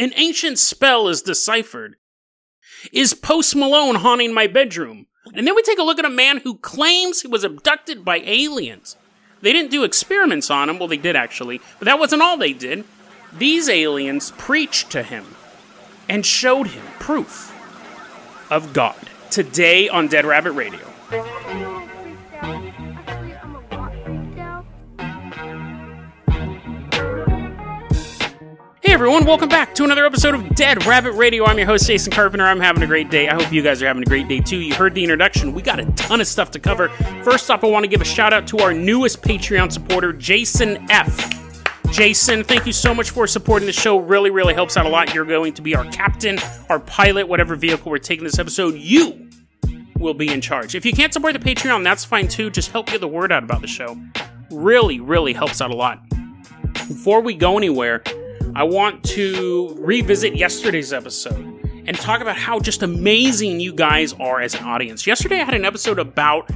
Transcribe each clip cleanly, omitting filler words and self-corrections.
An ancient spell is deciphered. Is Post Malone haunting my bedroom? And then we take a look at a man who claims he was abducted by aliens. They didn't do experiments on him. Well, they did actually. But that wasn't all they did. These aliens preached to him and showed him proof of God. Today on Dead Rabbit Radio. Hey everyone, welcome back to another episode of Dead Rabbit Radio. I'm your host, Jason Carpenter. I'm having a great day. I hope you guys are having a great day too. You heard the introduction. We got a ton of stuff to cover. First off, I want to give a shout out to our newest Patreon supporter, Jason F. Jason, thank you so much for supporting the show. Really, really helps out a lot. You're going to be our captain, our pilot, whatever vehicle we're taking this episode. You will be in charge. If you can't support the Patreon, that's fine too. Just help get the word out about the show. Really, really helps out a lot. Before we go anywhere, I want to revisit yesterday's episode and talk about how just amazing you guys are as an audience. Yesterday I had an episode about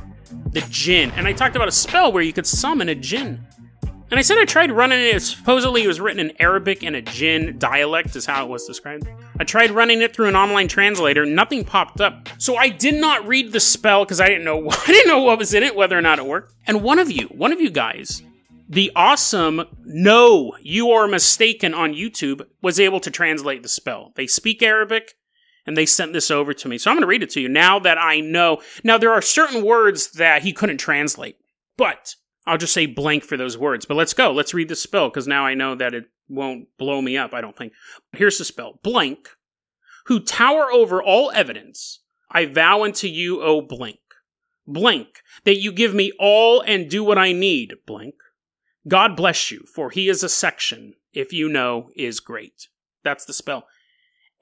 the JINN, and I talked about a spell where you could summon a JINN. And I said I tried running it. Supposedly it was written in Arabic and a JINN dialect is how it was described. I tried running it through an online translator. Nothing popped up. So I did not read the spell because I didn't know what was in it, whether or not it worked. And one of you guys, the awesome No, You Are Mistaken on YouTube, was able to translate the spell. They speak Arabic, and they sent this over to me. So I'm going to read it to you now that I know. Now, there are certain words that he couldn't translate, but I'll just say blank for those words. But let's go. Let's read the spell, because now I know that it won't blow me up, I don't think. Here's the spell. Blank, who tower over all evidence, I vow unto you, O blank. Blank, that you give me all and do what I need, blank. God bless you, for he is a section, if you know, is great. That's the spell.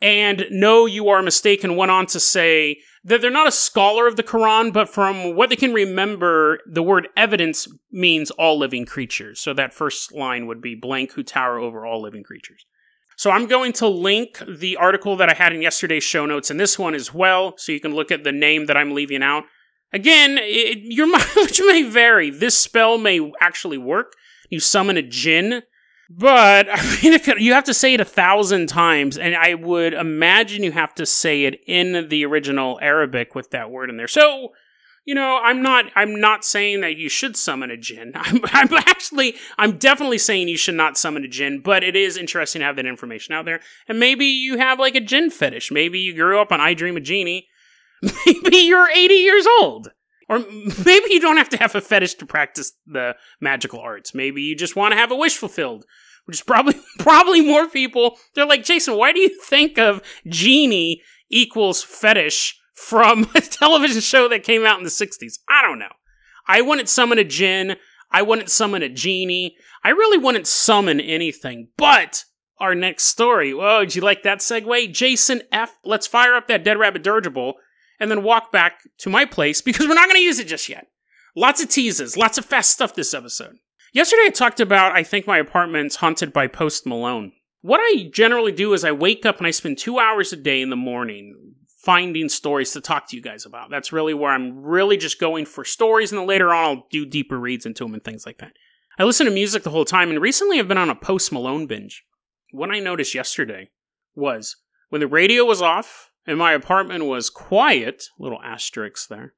And No, You Are Mistaken went on to say that they're not a scholar of the Quran, but from what they can remember, the word evidence means all living creatures. So that first line would be blank, who tower over all living creatures. So I'm going to link the article that I had in yesterday's show notes, and this one as well, so you can look at the name that I'm leaving out. Again, your mileage may vary. This spell may actually work. You summon a JINN, but I mean, you have to say it 1,000 times, and I would imagine you have to say it in the original Arabic with that word in there. So, you know, I'm not saying that you should summon a JINN. I'm definitely saying you should not summon a JINN, but it is interesting to have that information out there. And maybe you have like a JINN fetish. Maybe you grew up on I Dream of Jeannie. Maybe you're 80 years old. Or maybe you don't have to have a fetish to practice the magical arts. Maybe you just want to have a wish fulfilled, which is probably more people. They're like, Jason, why do you think of genie equals fetish from a television show that came out in the 60s? I don't know. I wouldn't summon a JINN. I wouldn't summon a genie. I really wouldn't summon anything. But our next story. Whoa, did you like that segue? Jason F. Let's fire up that Dead Rabbit dirigible and then walk back to my place, because we're not going to use it just yet. Lots of teases, lots of fast stuff this episode. Yesterday I talked about, I think my apartment's haunted by Post Malone. What I generally do is I wake up and I spend 2 hours a day in the morning finding stories to talk to you guys about. That's really where I'm really just going for stories, and then later on I'll do deeper reads into them and things like that. I listen to music the whole time, and recently I've been on a Post Malone binge. What I noticed yesterday was when the radio was off, and my apartment was quiet, little asterisks there,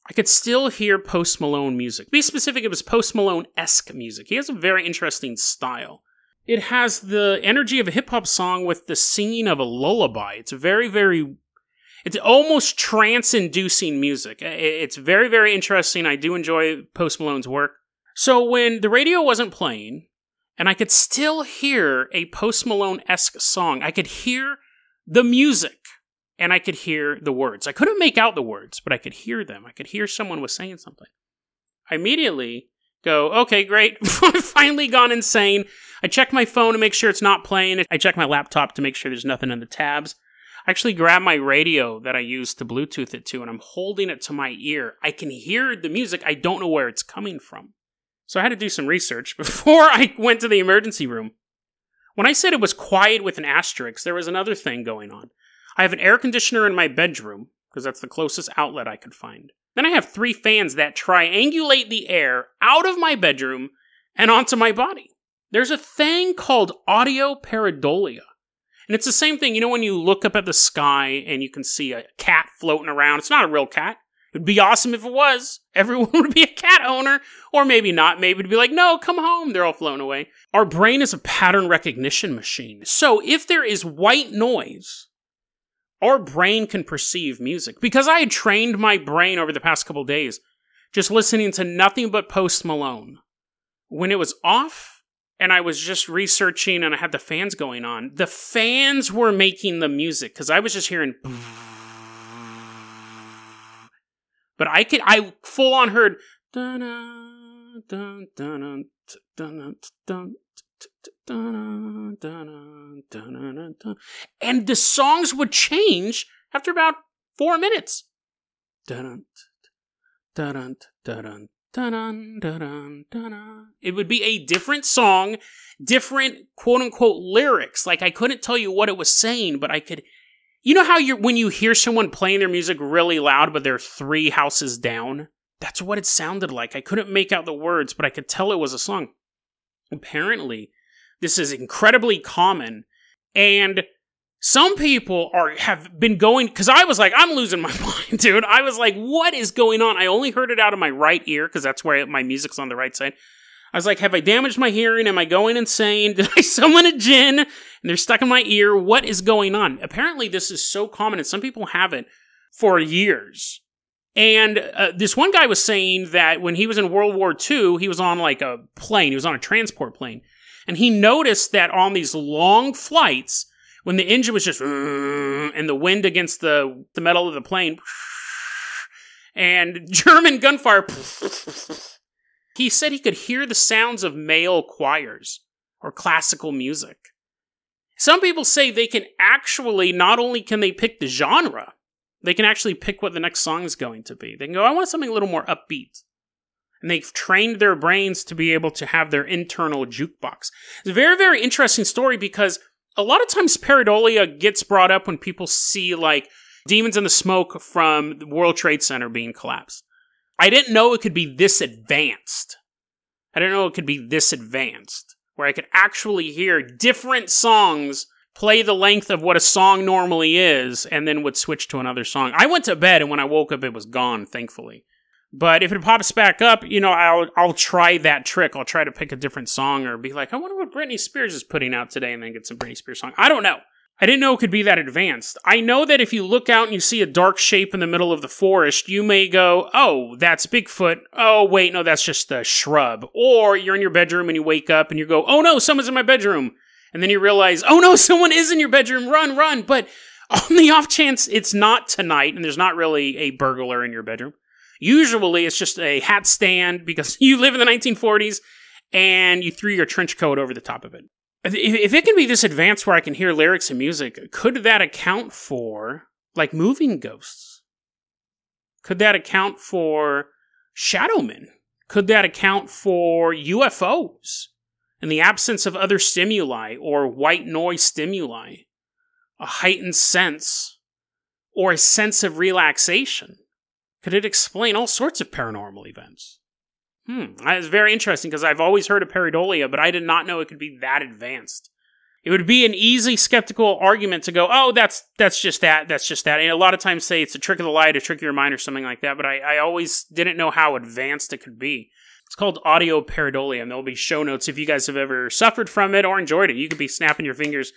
I could still hear Post Malone music. To be specific, it was Post Malone-esque music. He has a very interesting style. It has the energy of a hip-hop song with the singing of a lullaby. It's it's almost trance-inducing music. It's very, very interesting. I do enjoy Post Malone's work. So when the radio wasn't playing, and I could still hear a Post Malone-esque song, I could hear the music. And I could hear the words. I couldn't make out the words, but I could hear them. I could hear someone was saying something. I immediately go, okay, great. I've finally gone insane. I check my phone to make sure it's not playing. I check my laptop to make sure there's nothing in the tabs. I actually grab my radio that I use to Bluetooth it to, and I'm holding it to my ear. I can hear the music. I don't know where it's coming from. So I had to do some research before I went to the emergency room. When I said it was quiet with an asterisk, there was another thing going on. I have an air conditioner in my bedroom, because that's the closest outlet I could find. Then I have 3 fans that triangulate the air out of my bedroom and onto my body. There's a thing called audio pareidolia. And it's the same thing, you know, when you look up at the sky and you can see a cat floating around. It's not a real cat. It'd be awesome if it was. Everyone would be a cat owner. Or maybe not. Maybe it'd be like, no, come home. They're all flown away. Our brain is a pattern recognition machine. So if there is white noise, our brain can perceive music. Because I had trained my brain over the past couple days just listening to nothing but Post Malone. When it was off and I was just researching and I had the fans going on, the fans were making the music because I was just hearing. But I full on heard. And the songs would change after about 4 minutes. It would be a different song, different quote-unquote lyrics. Like, I couldn't tell you what it was saying, but I could. You know how when you hear someone playing their music really loud, but they're 3 houses down? That's what it sounded like. I couldn't make out the words, but I could tell it was a song. Apparently, this is incredibly common, and some people have been going, because I was like, I'm losing my mind, dude. I was like, what is going on? I only heard it out of my right ear, because that's where my music's on the right side. I was like, have I damaged my hearing? Am I going insane? Did I summon a jinn? And they're stuck in my ear. What is going on? Apparently, this is so common, and some people have it for years. And this one guy was saying that when he was in World War II, he was on like a plane. He was on a transport plane. And he noticed that on these long flights, when the engine was just, and the wind against the metal of the plane, and German gunfire, he said he could hear the sounds of male choirs or classical music. Some people say they can actually, not only can they pick the genre, they can actually pick what the next song is going to be. They can go, I want something a little more upbeat. And they've trained their brains to be able to have their internal jukebox. It's a very, very interesting story because a lot of times Pareidolia gets brought up when people see like demons in the smoke from the World Trade Center being collapsed. I didn't know it could be this advanced. Where I could actually hear different songs play the length of what a song normally is, and then would switch to another song. I went to bed, and when I woke up, it was gone, thankfully. But if it pops back up, you know, I'll try that trick. I'll try to pick a different song, or be like, I wonder what Britney Spears is putting out today, and then get some Britney Spears song. I don't know. I didn't know it could be that advanced. I know that if you look out and you see a dark shape in the middle of the forest, you may go, oh, that's Bigfoot. Oh, wait, no, that's just a shrub. Or you're in your bedroom and you wake up and you go, oh no, someone's in my bedroom. And then you realize, oh no, someone is in your bedroom, run. But on the off chance it's not tonight and there's not really a burglar in your bedroom, usually it's just a hat stand because you live in the 1940s and you threw your trench coat over the top of it. If it can be this advanced where I can hear lyrics and music, could that account for, like, moving ghosts? Could that account for shadow men? Could that account for UFOs? In the absence of other stimuli or white noise stimuli, a heightened sense or a sense of relaxation? Could it explain all sorts of paranormal events? It's very interesting because I've always heard of Pareidolia, but I did not know it could be that advanced. It would be an easy skeptical argument to go, oh, that's just that. And a lot of times say it's a trick of the light, a trick of your mind or something like that, but I always didn't know how advanced it could be. It's called audio pareidolia, and there'll be show notes if you guys have ever suffered from it or enjoyed it. You could be snapping your fingers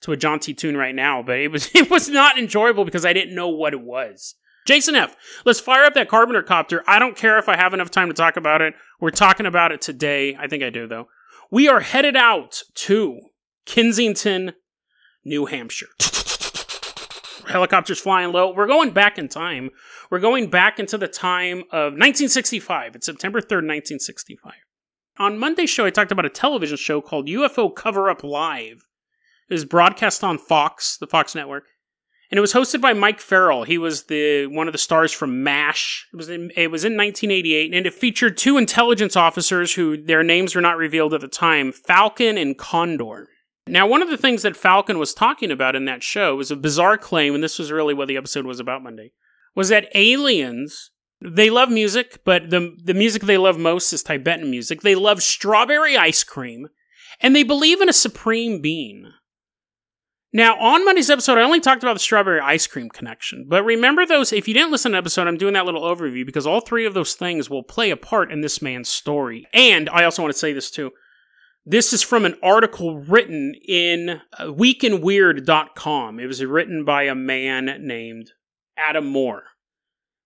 to a jaunty tune right now, but it was not enjoyable because I didn't know what it was. Jason F., let's fire up that Carpenter copter. I don't care if I have enough time to talk about it. We're talking about it today. I think I do, though. We are headed out to Kensington, New Hampshire. Helicopters flying low. We're going back in time. We're going back into the time of 1965. It's September 3rd, 1965. On Monday's show, I talked about a television show called UFO Cover-Up Live. It was broadcast on Fox, the Fox network. And it was hosted by Mike Farrell. He was one of the stars from MASH. It was in 1988, and it featured 2 intelligence officers who their names were not revealed at the time, Falcon and Condor. Now, one of the things that Falcon was talking about in that show was a bizarre claim, and this was really what the episode was about Monday, was that aliens, they love music, but the music they love most is Tibetan music. They love strawberry ice cream, and they believe in a supreme being. Now, on Monday's episode, I only talked about the strawberry ice cream connection. But remember those, if you didn't listen to the episode, I'm doing that little overview because all three of those things will play a part in this man's story. And I also want to say this too. This is from an article written in weekandweird.com. It was written by a man named Adam Moore.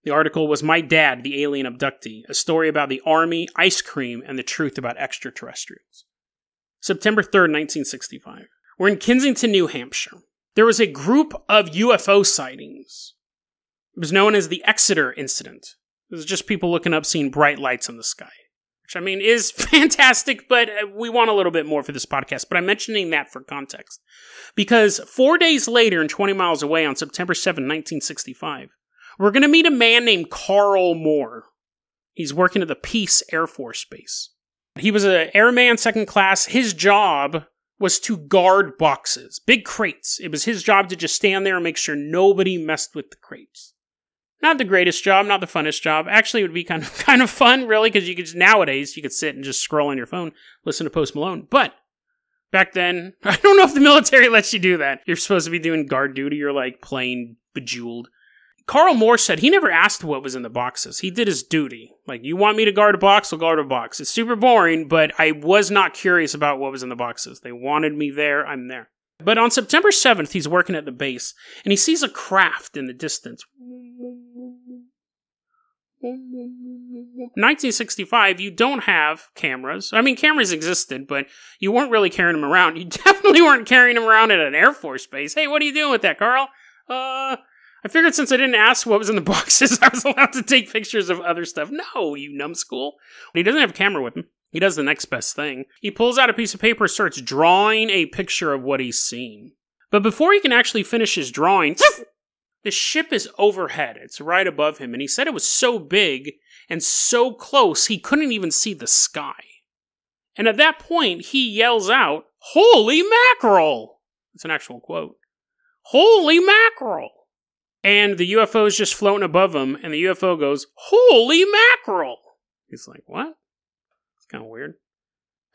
The article was My Dad, the Alien Abductee, a story about the Army, ice cream, and the truth about extraterrestrials. September 3rd, 1965. We're in Kensington, New Hampshire. There was a group of UFO sightings. It was known as the Exeter incident. It was just people looking up, seeing bright lights in the sky. Which, I mean, is fantastic, but we want a little bit more for this podcast. But I'm mentioning that for context. Because 4 days later and 20 miles away on September 7, 1965, we're going to meet a man named Carl Moore. He's working at the Pease Air Force Base. He was an airman, second class. His job was to guard boxes, big crates. It was his job to just stand there and make sure nobody messed with the crates. Not the greatest job, not the funnest job. Actually, it would be kind of fun, really, because nowadays you could sit and just scroll on your phone, listen to Post Malone. But back then, I don't know if the military lets you do that. You're supposed to be doing guard duty. You're like plain bejeweled. Carl Moore said he never asked what was in the boxes. He did his duty. Like, you want me to guard a box, I'll guard a box. It's super boring, but I was not curious about what was in the boxes. They wanted me there, I'm there. But on September 7th, he's working at the base, and he sees a craft in the distance. 1965, you don't have cameras. I mean, cameras existed, but you weren't really carrying them around. You definitely weren't carrying them around at an Air Force base. Hey, what are you doing with that, Carl? I figured since I didn't ask what was in the boxes, I was allowed to take pictures of other stuff. No, you numbskull. He doesn't have a camera with him. He does the next best thing. He pulls out a piece of paper, starts drawing a picture of what he's seeing. But before he can actually finish his drawing, the ship is overhead. It's right above him. And he said it was so big and so close, he couldn't even see the sky. And at that point, he yells out, "Holy mackerel!" It's an actual quote. Holy mackerel! And the UFO is just floating above him, and the UFO goes, "Holy mackerel!" He's like, what? It's kind of weird.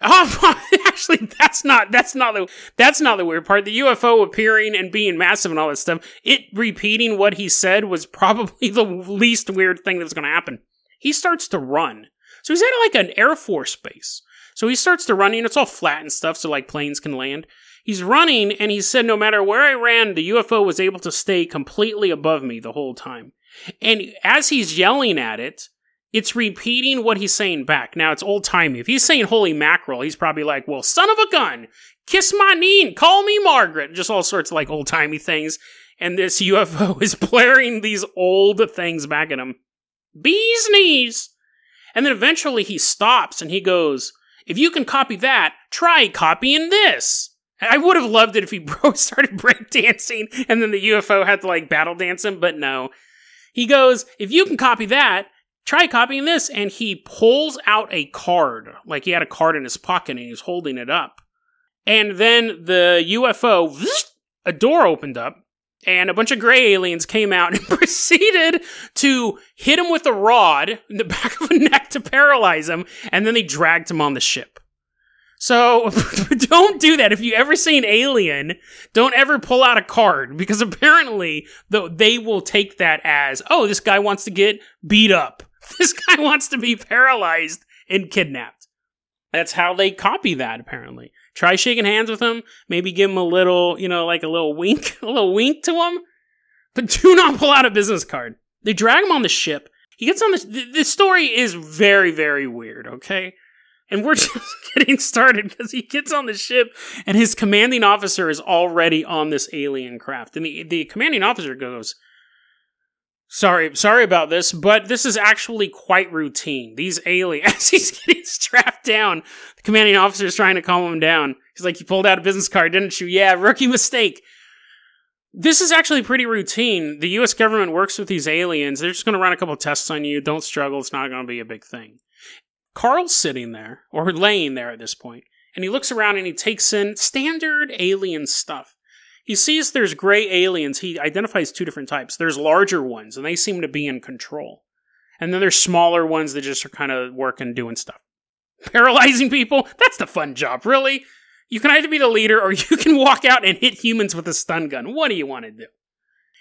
Oh, actually, that's not the weird part. The UFO appearing and being massive and all that stuff, it repeating what he said was probably the least weird thing that was going to happen. He starts to run. So he's at like an Air Force base. So he starts to run, and it's all flat and stuff, so like planes can land. He's running, and he said no matter where I ran, the UFO was able to stay completely above me the whole time. And as he's yelling at it, it's repeating what he's saying back. Now, it's old-timey. If he's saying holy mackerel, he's probably like, well, son of a gun, kiss my knee and call me Margaret. Just all sorts of like old-timey things. And this UFO is blaring these old things back at him. Bee's knees! And then eventually he stops, and he goes, if you can copy that, try copying this. I would have loved it if he started breakdancing and then the UFO had to like battle dance him, but no. He goes, if you can copy that, try copying this. And he pulls out a card. Like he had a card in his pocket and he was holding it up. And then the UFO, a door opened up and a bunch of gray aliens came out and proceeded to hit him with a rod in the back of the neck to paralyze him. And then they dragged him on the ship. So, don't do that. If you ever see an alien, don't ever pull out a card, because apparently they will take that as, oh, this guy wants to get beat up. This guy wants to be paralyzed and kidnapped. That's how they copy that, apparently. Try shaking hands with him, maybe give him a little, like a little wink to him, but do not pull out a business card. They drag him on the ship. He gets on the story is very, very weird, okay? And we're just getting started because he gets on the ship and his commanding officer is already on this alien craft. And the commanding officer goes, sorry about this, but this is actually quite routine. These aliens, as he's getting strapped down, the commanding officer is trying to calm him down. He's like, you pulled out a business card, didn't you? Yeah, rookie mistake. This is actually pretty routine. The U.S. government works with these aliens. They're just going to run a couple tests on you. Don't struggle. It's not going to be a big thing. Carl's sitting there, or laying there at this point, and he looks around and he takes in standard alien stuff. He sees there's gray aliens. He identifies two different types. There's larger ones, and they seem to be in control. And then there's smaller ones that just are kind of working, doing stuff. Paralyzing people? That's the fun job, really. You can either be the leader or you can walk out and hit humans with a stun gun. What do you want to do?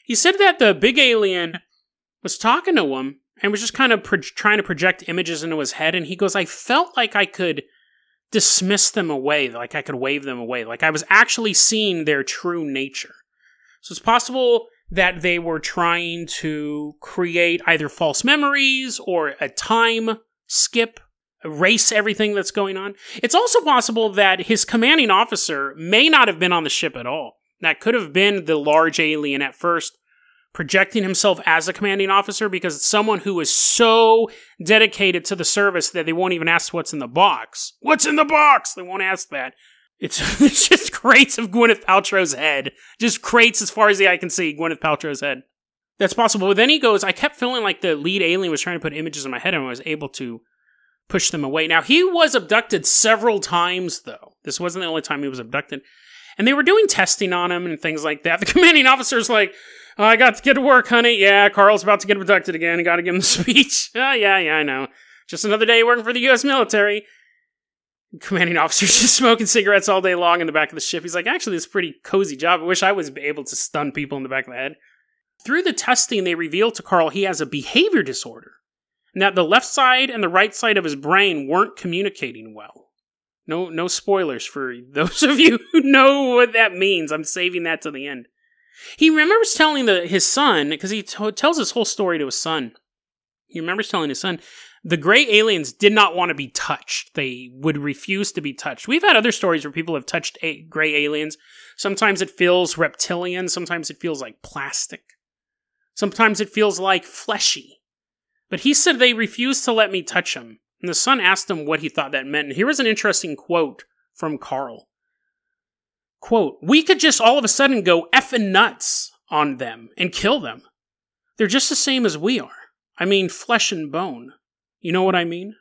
He said that the big alien was talking to him and was just kind of trying to project images into his head. And he goes, I felt like I could dismiss them away, like I could wave them away, like I was actually seeing their true nature. So it's possible that they were trying to create either false memories or a time skip, erase everything that's going on. It's also possible that his commanding officer may not have been on the ship at all. That could have been the large alien at first, projecting himself as a commanding officer because it's someone who is so dedicated to the service that they won't even ask what's in the box. What's in the box? They won't ask that. It's just crates of Gwyneth Paltrow's head. Just crates as far as the eye can see, Gwyneth Paltrow's head. That's possible. But then he goes, I kept feeling like the lead alien was trying to put images in my head and I was able to push them away. Now, he was abducted several times, though. This wasn't the only time he was abducted. And they were doing testing on him and things like that. The commanding officer's like, oh, I got to get to work, honey. Yeah, Carl's about to get abducted again. I got to give him the speech. Oh, yeah, I know. Just another day working for the U.S. military. Commanding officer's just smoking cigarettes all day long in the back of the ship. He's like, actually, it's a pretty cozy job. I wish I was able to stun people in the back of the head. Through the testing, they revealed to Carl he has a behavior disorder. And that the left side and the right side of his brain weren't communicating well. No spoilers for those of you who know what that means. I'm saving that to the end. He remembers telling his son, because he tells his whole story to his son. He remembers telling his son, the gray aliens did not want to be touched. They would refuse to be touched. We've had other stories where people have touched gray aliens. Sometimes it feels reptilian. Sometimes it feels like plastic. Sometimes it feels like fleshy. But he said they refused to let me touch him. And the son asked him what he thought that meant. And here was an interesting quote from Carl. Quote, we could just all of a sudden go effing nuts on them and kill them. They're just the same as we are. I mean, flesh and bone. You know what I mean?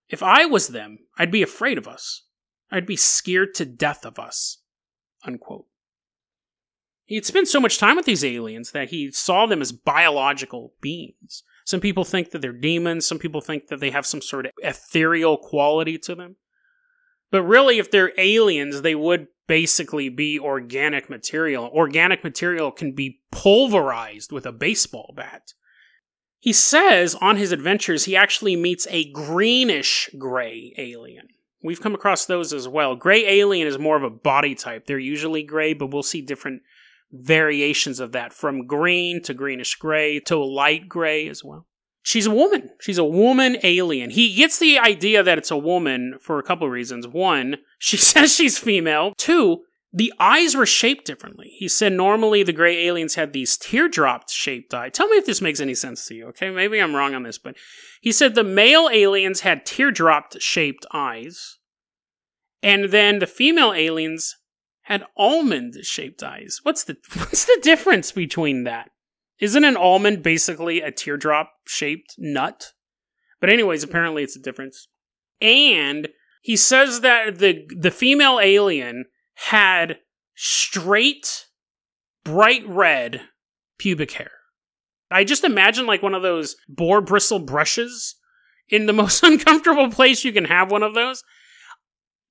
If I was them, I'd be afraid of us. I'd be scared to death of us. Unquote. He'd spent so much time with these aliens that he saw them as biological beings. Some people think that they're demons. Some people think that they have some sort of ethereal quality to them. But really, if they're aliens, they would basically be organic material. Organic material can be pulverized with a baseball bat. He says on his adventures, he actually meets a greenish-gray alien. We've come across those as well. Gray alien is more of a body type. They're usually gray, but we'll see different variations of that, from green to greenish-gray to light gray as well. She's a woman. She's a woman alien. He gets the idea that it's a woman for a couple of reasons. One, she says she's female. Two, the eyes were shaped differently. He said normally the gray aliens had these teardrop-shaped eyes. Tell me if this makes any sense to you, okay? Maybe I'm wrong on this, but he said the male aliens had teardrop-shaped eyes, and then the female aliens had almond-shaped eyes. What's the difference between that? Isn't an almond basically a teardrop-shaped nut? But anyways, apparently it's a difference. And he says that the female alien had straight, bright red pubic hair. I just imagine like one of those boar bristle brushes in the most uncomfortable place you can have one of those.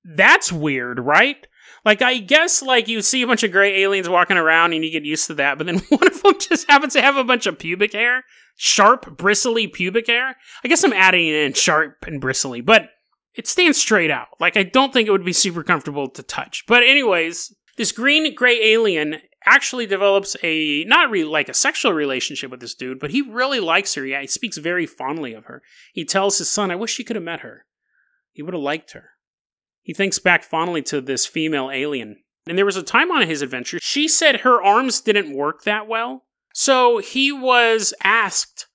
That's weird, right? Like, I guess, like, you see a bunch of gray aliens walking around and you get used to that, but then one of them just happens to have a bunch of pubic hair. Sharp, bristly pubic hair. I guess I'm adding in sharp and bristly, but it stands straight out. Like, I don't think it would be super comfortable to touch. But anyways, this green-gray alien actually develops not really like a sexual relationship with this dude, but he really likes her. Yeah, he speaks very fondly of her. He tells his son, I wish you could have met her. He would have liked her. He thinks back fondly to this female alien. And there was a time on his adventure, she said her arms didn't work that well. So he was asked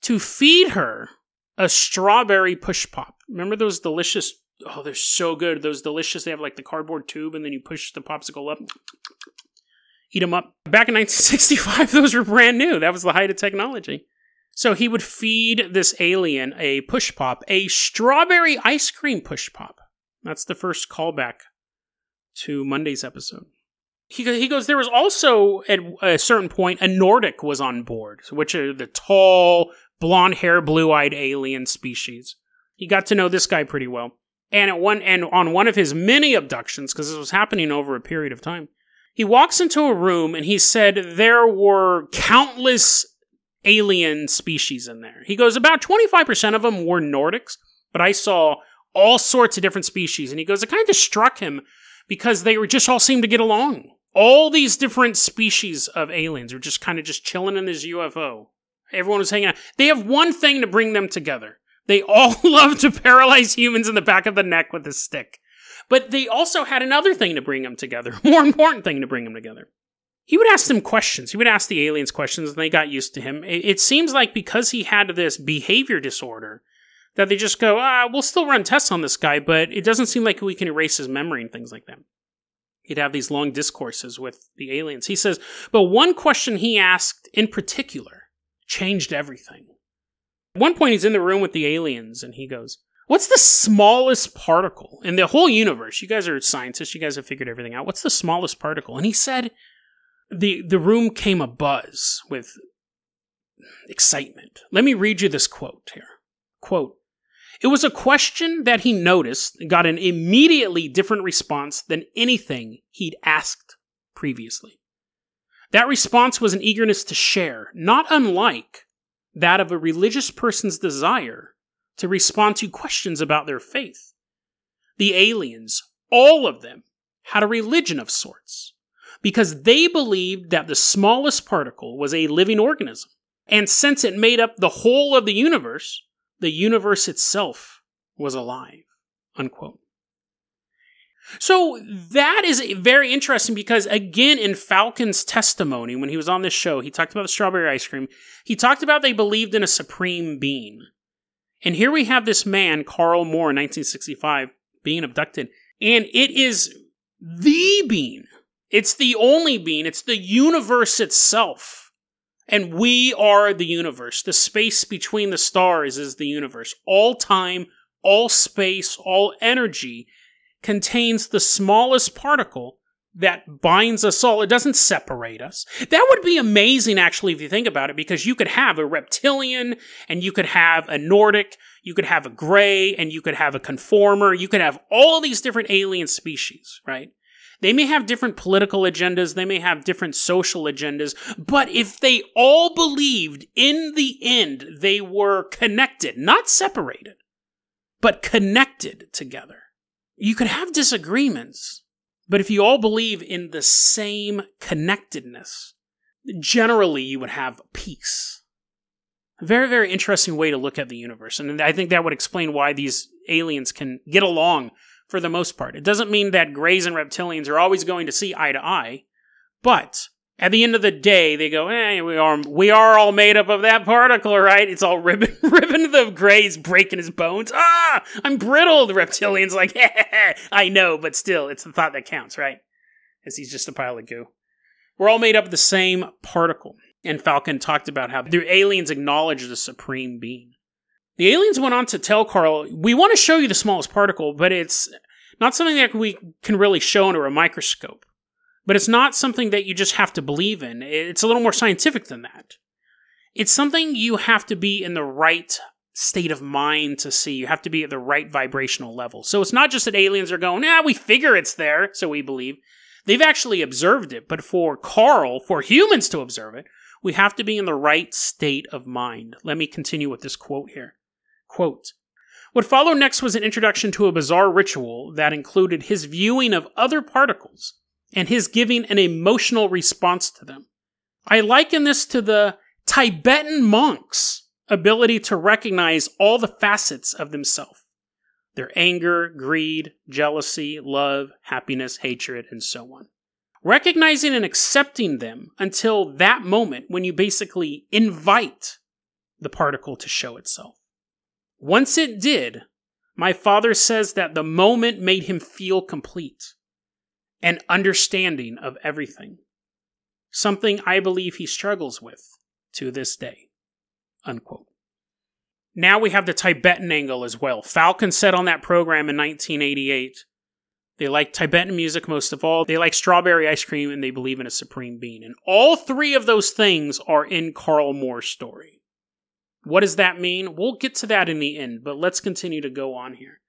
to feed her a strawberry push pop. Remember those delicious, oh, they're so good. Those delicious, they have like the cardboard tube and then you push the popsicle up. Eat them up. Back in 1965, those were brand new. That was the height of technology. So he would feed this alien a push pop, a strawberry ice cream push pop. That's the first callback to Monday's episode. He goes, there was also, at a certain point, a Nordic was on board, which are the tall, blonde hair, blue-eyed alien species. He got to know this guy pretty well. And on one of his many abductions, because this was happening over a period of time, he walks into a room and he said there were countless alien species in there. He goes, about 25% of them were Nordics, but I saw all sorts of different species. And he goes, it kind of struck him because they were just all seemed to get along. All these different species of aliens were just kind of just chilling in this UFO. Everyone was hanging out. They have one thing to bring them together. They all love to paralyze humans in the back of the neck with a stick. But they also had another thing to bring them together. More important thing to bring them together. He would ask them questions. He would ask the aliens questions, and they got used to him. It seems like because he had this behavior disorder, that they just go, we'll still run tests on this guy, but it doesn't seem like we can erase his memory and things like that. He'd have these long discourses with the aliens. He says, but one question he asked in particular changed everything. At one point, he's in the room with the aliens, and he goes, what's the smallest particle in the whole universe? You guys are scientists. You guys have figured everything out. What's the smallest particle? And he said, the room came abuzz with excitement. Let me read you this quote here. Quote, it was a question that he noticed got an immediately different response than anything he'd asked previously. That response was an eagerness to share, not unlike that of a religious person's desire to respond to questions about their faith. The aliens, all of them, had a religion of sorts, because they believed that the smallest particle was a living organism, and since it made up the whole of the universe itself was alive, unquote. So that is very interesting because, again, in Falcon's testimony, when he was on this show, he talked about the strawberry ice cream. He talked about they believed in a supreme being. And here we have this man, Carl Moore, in 1965, being abducted. And it is the being. It's the only being. It's the universe itself. And we are the universe. The space between the stars is the universe. All time, all space, all energy contains the smallest particle that binds us all. It doesn't separate us. That would be amazing, actually, if you think about it, because you could have a reptilian, and you could have a Nordic, you could have a gray, and you could have a conformer. You could have all these different alien species, right? They may have different political agendas, they may have different social agendas, but if they all believed in the end they were connected, not separated, but connected together. You could have disagreements, but if you all believe in the same connectedness, generally you would have peace. A very, very interesting way to look at the universe, and I think that would explain why these aliens can get along for the most part. It doesn't mean that Greys and Reptilians are always going to see eye to eye, but at the end of the day, they go, we are all made up of that particle, right? It's all ribbon the Grey's breaking his bones. I'm brittle. The Reptilian's like, I know, but still, it's the thought that counts, right? As he's just a pile of goo. We're all made up of the same particle. And Falcon talked about how the aliens acknowledge the supreme being. The aliens went on to tell Carl, we want to show you the smallest particle, but it's not something that we can really show under a microscope. But it's not something that you just have to believe in. It's a little more scientific than that. It's something you have to be in the right state of mind to see. You have to be at the right vibrational level. So it's not just that aliens are going, we figure it's there, so we believe. They've actually observed it. But for Carl, for humans to observe it, we have to be in the right state of mind. Let me continue with this quote here. Quote, what followed next was an introduction to a bizarre ritual that included his viewing of other particles and his giving an emotional response to them. I liken this to the Tibetan monks' ability to recognize all the facets of themselves. Their anger, greed, jealousy, love, happiness, hatred, and so on. Recognizing and accepting them until that moment when you basically invite the particle to show itself. Once it did, my father says that the moment made him feel complete. And understanding of everything. Something I believe he struggles with to this day. Unquote. Now we have the Tibetan angle as well. Falcon said on that program in 1988, they like Tibetan music most of all, they like strawberry ice cream, and they believe in a supreme being. And all three of those things are in Carl Moore's story. What does that mean? We'll get to that in the end, but let's continue to go on here.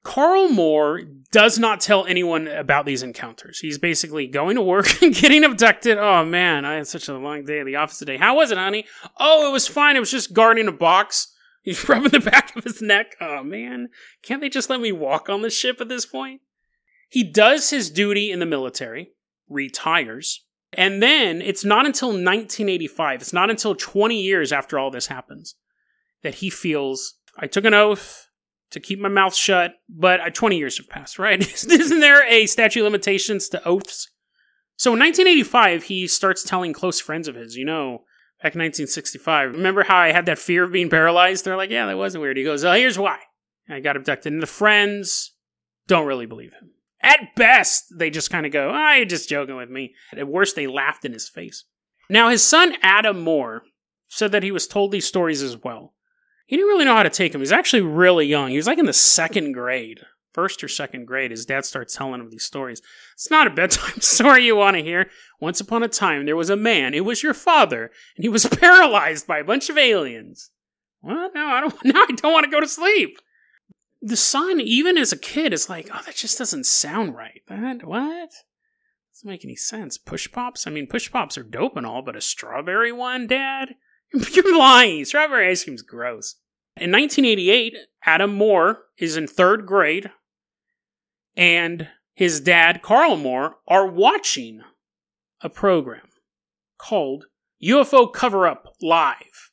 Carl Moore does not tell anyone about these encounters. He's basically going to work and getting abducted. Oh man, I had such a long day at the office today. How was it, honey? Oh, it was fine. It was just guarding a box. He's rubbing the back of his neck. Oh man, can't they just let me walk on the ship at this point? He does his duty in the military, retires, and then it's not until 1985, it's not until 20 years after all this happens, that he feels, I took an oath to keep my mouth shut, but 20 years have passed, right? Isn't there a statute of limitations to oaths? So in 1985, he starts telling close friends of his, back in 1965, remember how I had that fear of being paralyzed? They're like, yeah, that wasn't weird. He goes, oh, here's why. I got abducted. And the friends don't really believe him. At best, they just kind of go, oh, you're just joking with me. At worst, they laughed in his face. Now, his son, Adam Moore, said that he was told these stories as well. He didn't really know how to take them. He was actually really young. He was like in the second grade. First or second grade, his dad starts telling him these stories. It's not a bedtime story you want to hear. Once upon a time, there was a man. It was your father. And he was paralyzed by a bunch of aliens. What? No, I don't want to go to sleep. The son, even as a kid, is like, oh, that just doesn't sound right. What? Doesn't make any sense. Push pops? I mean, push pops are dope and all, but a strawberry one, Dad? You're lying. Strawberry ice cream's gross. In 1988, Adam Moore is in third grade, and his dad, Carl Moore, are watching a program called UFO Cover-Up Live.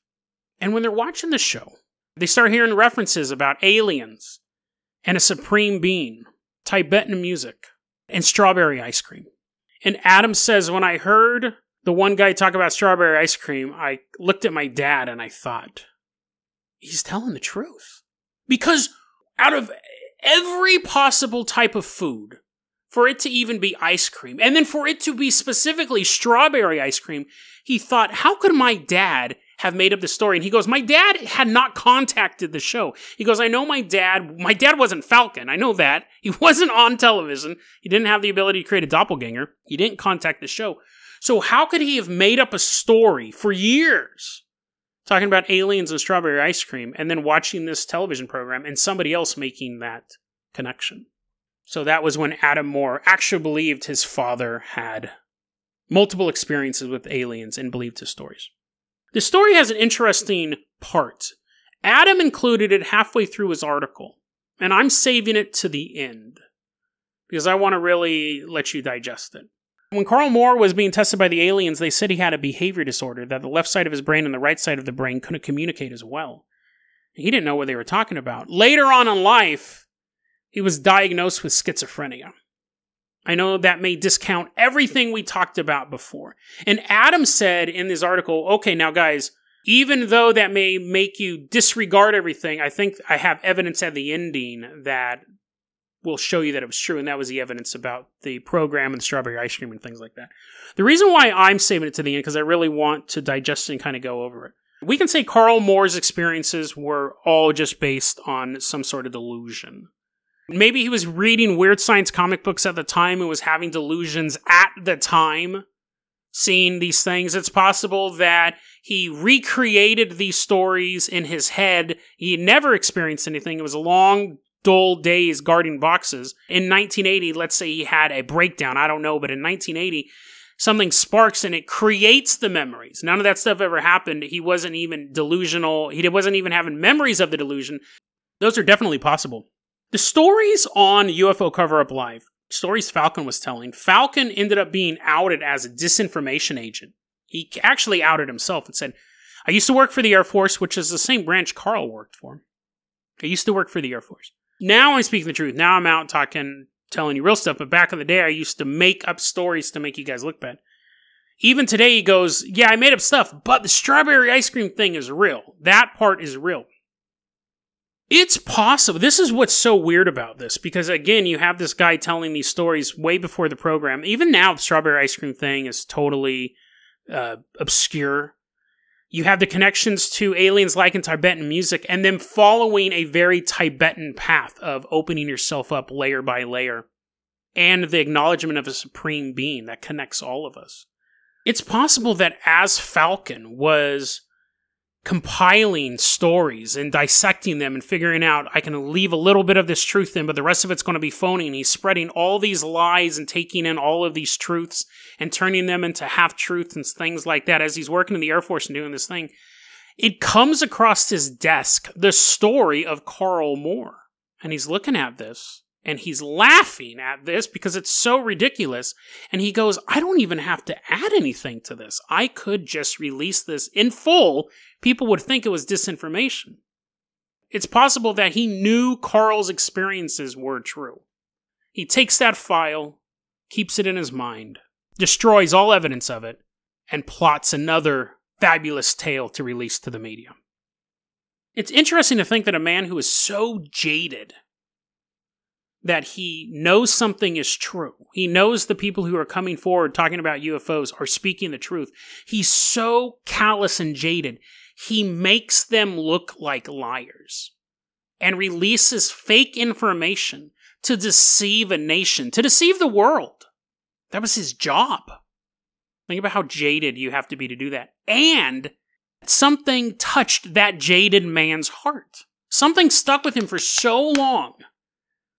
And when they're watching the show, they start hearing references about aliens and a supreme being, Tibetan music, and strawberry ice cream. And Adam says, when I heard the one guy talk about strawberry ice cream, I looked at my dad and I thought, he's telling the truth. Because out of every possible type of food, for it to even be ice cream, and then for it to be specifically strawberry ice cream, he thought, how could my dad have made up the story? And he goes, my dad had not contacted the show. He goes, I know my dad wasn't Falcon. I know that. He wasn't on television. He didn't have the ability to create a doppelganger. He didn't contact the show. So how could he have made up a story for years talking about aliens and strawberry ice cream and then watching this television program and somebody else making that connection? So that was when Adam Moore actually believed his father had multiple experiences with aliens and believed his stories. The story has an interesting part. Adam included it halfway through his article, and I'm saving it to the end because I want to really let you digest it. When Carl Moore was being tested by the aliens, they said he had a behavior disorder, that the left side of his brain and the right side of the brain couldn't communicate as well. He didn't know what they were talking about. Later on in life, he was diagnosed with schizophrenia. I know that may discount everything we talked about before. And Adam said in this article, okay, now guys, even though that may make you disregard everything, I think I have evidence at the ending that will show you that it was true, and that was the evidence about the program and the strawberry ice cream and things like that. The reason why I'm saving it to the end, because I really want to digest it and kind of go over it. We can say Carl Moore's experiences were all just based on some sort of delusion. Maybe he was reading Weird Science comic books at the time and was having delusions at the time, seeing these things. It's possible that he recreated these stories in his head. He never experienced anything. It was a long, dull days guarding boxes. In 1980, let's say he had a breakdown. I don't know, but in 1980, something sparks and it creates the memories. None of that stuff ever happened. He wasn't even delusional. He wasn't even having memories of the delusion. Those are definitely possible. The stories on UFO Cover-Up Live, stories Falcon was telling, Falcon ended up being outed as a disinformation agent. He actually outed himself and said, I used to work for the Air Force, which is the same branch Carl worked for. I used to work for the Air Force. Now I'm speaking the truth. Now I'm out talking, telling you real stuff. But back in the day, I used to make up stories to make you guys look bad. Even today, he goes, yeah, I made up stuff, but the strawberry ice cream thing is real. That part is real. It's possible. This is what's so weird about this. Because again, you have this guy telling these stories way before the program. Even now, the strawberry ice cream thing is totally obscure. You have the connections to aliens like in Tibetan music, and then following a very Tibetan path of opening yourself up layer by layer, and the acknowledgement of a supreme being that connects all of us. It's possible that as Falcon was compiling stories and dissecting them and figuring out, I can leave a little bit of this truth in, but the rest of it's going to be phony. And he's spreading all these lies and taking in all of these truths and turning them into half-truths and things like that as he's working in the Air Force and doing this thing. It comes across his desk, the story of Carl Moore. And he's looking at this, and he's laughing at this because it's so ridiculous. And he goes, I don't even have to add anything to this. I could just release this in full. People would think it was disinformation. It's possible that he knew Carl's experiences were true. He takes that file, keeps it in his mind, destroys all evidence of it, and plots another fabulous tale to release to the media. It's interesting to think that a man who is so jaded that he knows something is true, he knows the people who are coming forward talking about UFOs are speaking the truth, he's so callous and jaded, he makes them look like liars and releases fake information to deceive a nation, to deceive the world. That was his job. Think about how jaded you have to be to do that. And something touched that jaded man's heart. Something stuck with him for so long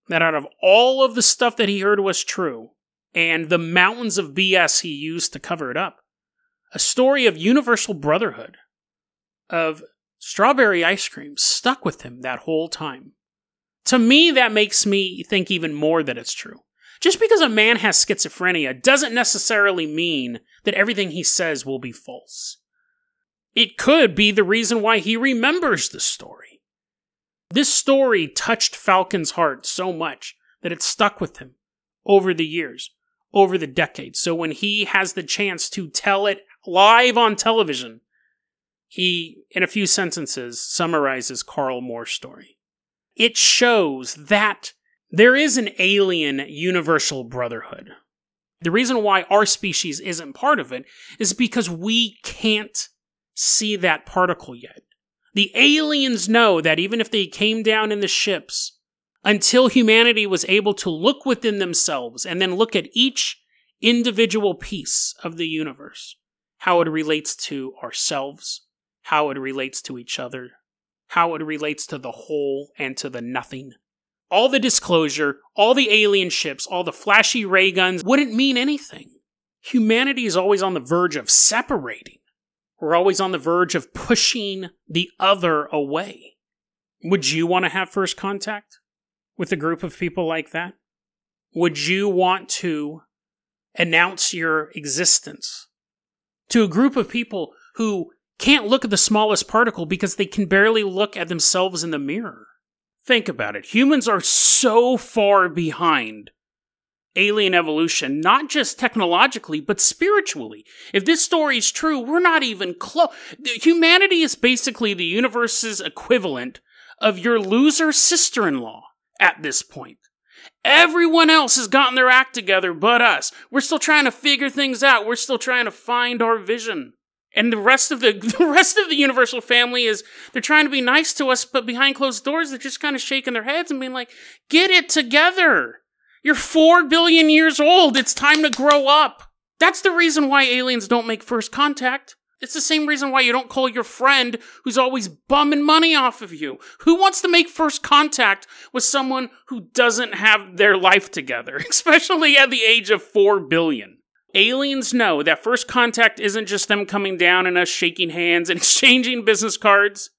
that out of all of the stuff that he heard was true, and the mountains of BS he used to cover it up, a story of universal brotherhood, of strawberry ice cream stuck with him that whole time. To me, that makes me think even more that it's true. Just because a man has schizophrenia doesn't necessarily mean that everything he says will be false. It could be the reason why he remembers the story. This story touched Falcon's heart so much that it stuck with him over the years, over the decades. So when he has the chance to tell it live on television, he, in a few sentences, summarizes Carl Moore's story. It shows that there is an alien universal brotherhood. The reason why our species isn't part of it is because we can't see that particle yet. The aliens know that even if they came down in the ships, until humanity was able to look within themselves and then look at each individual piece of the universe, how it relates to ourselves, how it relates to each other, how it relates to the whole and to the nothing. All the disclosure, all the alien ships, all the flashy ray guns wouldn't mean anything. Humanity is always on the verge of separating. We're always on the verge of pushing the other away. Would you want to have first contact with a group of people like that? Would you want to announce your existence to a group of people who can't look at the smallest particle because they can barely look at themselves in the mirror? Think about it. Humans are so far behind alien evolution, not just technologically, but spiritually. If this story is true, we're not even close. Humanity is basically the universe's equivalent of your loser sister-in-law at this point. Everyone else has gotten their act together but us. We're still trying to figure things out. We're still trying to find our vision. And the rest of the universal family is, they're trying to be nice to us, but behind closed doors, they're just kind of shaking their heads and being like, get it together. You're 4 billion years old. It's time to grow up. That's the reason why aliens don't make first contact. It's the same reason why you don't call your friend who's always bumming money off of you. Who wants to make first contact with someone who doesn't have their life together, especially at the age of 4 billion? Aliens know that first contact isn't just them coming down and us shaking hands and exchanging business cards.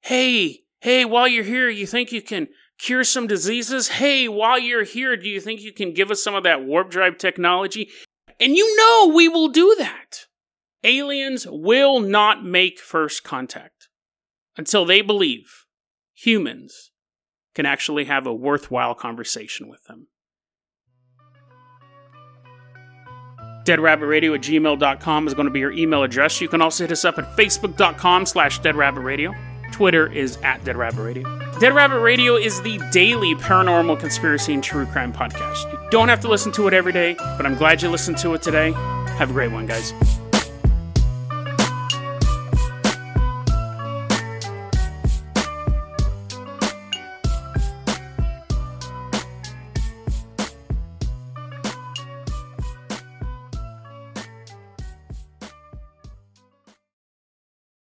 Hey, while you're here, you think you can cure some diseases? Hey, while you're here, do you think you can give us some of that warp drive technology? And you know we will do that. Aliens will not make first contact until they believe humans can actually have a worthwhile conversation with them. DeadRabbitRadio@gmail.com is going to be your email address. You can also hit us up at Facebook.com/DeadRabbitRadio. Twitter is @DeadRabbitRadio. Dead Rabbit Radio is the daily paranormal conspiracy and true crime podcast. You don't have to listen to it every day, but I'm glad you listened to it today. Have a great one, guys.